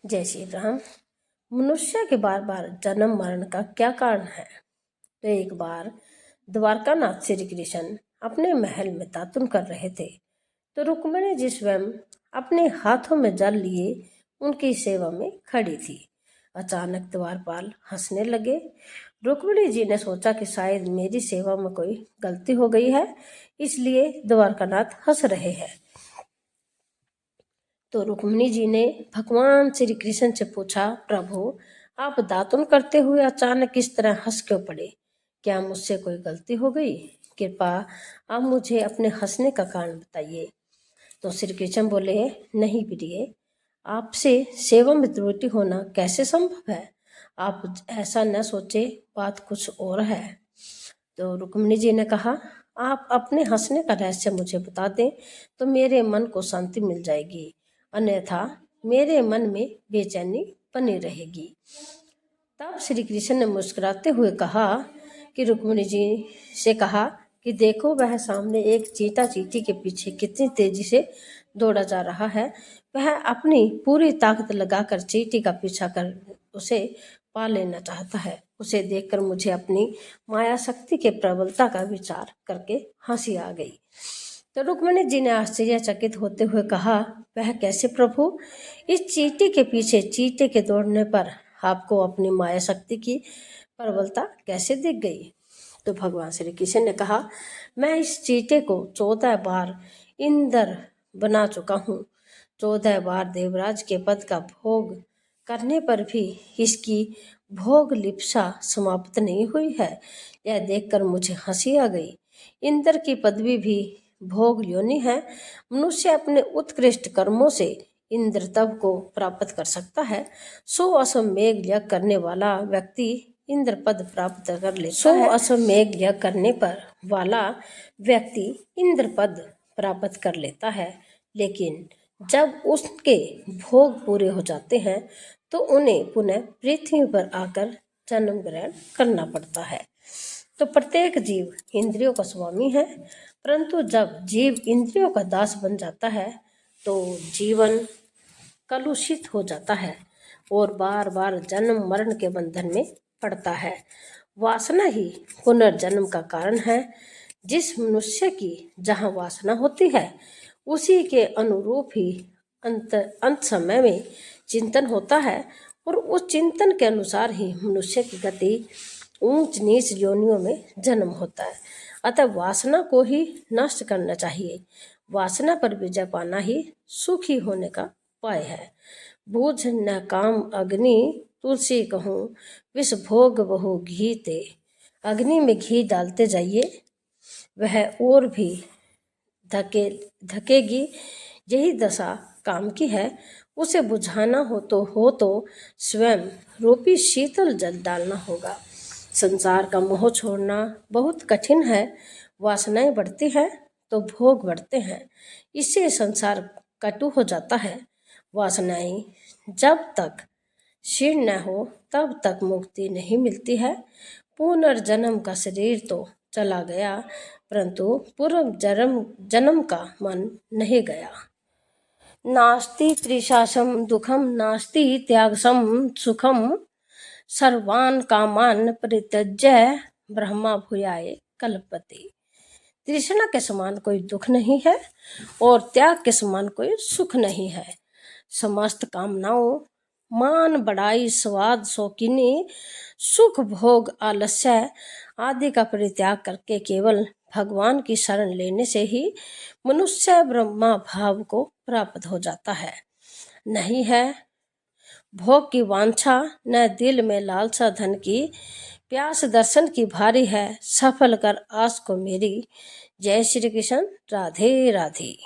जय श्री राम। मनुष्य के बार बार जन्म मरण का क्या कारण है? तो एक बार द्वारकानाथ श्री कृष्ण अपने महल में दातुन कर रहे थे, तो रुक्मिणी जी स्वयं अपने हाथों में जल लिए उनकी सेवा में खड़ी थी। अचानक द्वारपाल हंसने लगे। रुक्मिणी जी ने सोचा कि शायद मेरी सेवा में कोई गलती हो गई है, इसलिए द्वारकानाथ हंस रहे हैं। तो रुक्मिणी जी ने भगवान श्री कृष्ण से पूछा, प्रभु आप दातुन करते हुए अचानक इस तरह हंस क्यों पड़े? क्या मुझसे कोई गलती हो गई? कृपा आप मुझे अपने हंसने का कारण बताइए। तो श्री कृष्ण बोले, नहीं प्रिय, आपसे सेवा में त्रुटि होना कैसे संभव है? आप ऐसा न सोचे, बात कुछ और है। तो रुक्मिणी जी ने कहा, आप अपने हंसने का रहस्य मुझे बता दें तो मेरे मन को शांति मिल जाएगी, अन्यथा मेरे मन में बेचैनी बनी रहेगी। तब श्री कृष्ण ने मुस्कुराते हुए कहा कि रुक्मिणी जी से कहा कि देखो, वह सामने एक चींटा चींटी के पीछे कितनी तेजी से दौड़ा जा रहा है। वह अपनी पूरी ताकत लगाकर चींटी का पीछा कर उसे पा लेना चाहता है। उसे देखकर मुझे अपनी माया शक्ति के प्रबलता का विचार करके हंसी आ गई। तो रुक्मिणी जी ने आश्चर्यचकित होते हुए कहा, वह कैसे प्रभु? इस चींटी के पीछे चींटे के दौड़ने पर आपको अपनी माया शक्ति की प्रबलता कैसे दिख गई? तो भगवान श्री कृष्ण ने कहा, मैं इस चींटे को 14 बार इंद्र बना चुका हूँ। 14 बार देवराज के पद का भोग करने पर भी इसकी भोग लिप्सा समाप्त नहीं हुई है। यह देखकर मुझे हंसी आ गई। इंद्र की पदवी भी भोग योनि है। मनुष्य अपने उत्कृष्ट कर्मों से इंद्र तब को प्राप्त कर सकता है। 100 अश्वमेघ यज्ञ करने वाला व्यक्ति इंद्र पद प्राप्त कर लेता है। 100 अश्वमेघ यज्ञ करने पर वाला व्यक्ति इंद्र पद प्राप्त कर लेता है, लेकिन जब उसके भोग पूरे हो जाते हैं तो उन्हें पुनः पृथ्वी पर आकर जन्म ग्रहण करना पड़ता है। तो प्रत्येक जीव इंद्रियों का स्वामी है, परंतु जब जीव इंद्रियों का दास बन जाता है तो जीवन कलुषित हो जाता है और बार बार जन्म मरण के बंधन में पड़ता है। वासना ही पुनर्जन्म का कारण है। जिस मनुष्य की जहाँ वासना होती है उसी के अनुरूप ही अंत समय में चिंतन होता है और उस चिंतन के अनुसार ही मनुष्य की गति ऊंच नीच योनियों में जन्म होता है। अतः वासना को ही नष्ट करना चाहिए। वासना पर विजय पाना ही सुखी होने का उपाय है। बूझ न काम अग्नि तुलसी कहूँ, विष भोग बहु घी ते। अग्नि में घी डालते जाइए, वह और भी धकेगी। यही दशा काम की है। उसे बुझाना हो तो स्वयं रूपी शीतल जल डालना होगा। संसार का मोह छोड़ना बहुत कठिन है। वासनाएं बढ़ती है तो भोग बढ़ते हैं, इससे संसार कटु हो जाता है। वासनाएं जब तक क्षीण न हो तब तक मुक्ति नहीं मिलती है। पुनर्जन्म का शरीर तो चला गया, परंतु पूर्व जन्म का मन नहीं गया। नास्ति त्रिशासम दुखम नास्ति त्यागसम सुखम, सर्वान कामान परित्यज्य ब्रह्मा भूयाय कल्पते। तृष्णा के समान कोई दुख नहीं है और त्याग के समान कोई सुख नहीं है। समस्त कामनाओं, मान बढ़ाई, स्वाद शौकीनी, सुख भोग आलस्य आदि का परित्याग करके केवल भगवान की शरण लेने से ही मनुष्य ब्रह्मा भाव को प्राप्त हो जाता है। नहीं है भोग की वांछा, न दिल में लालसा धन की, प्यास दर्शन की भारी है, सफल कर आस को मेरी। जय श्री कृष्ण। राधे राधे।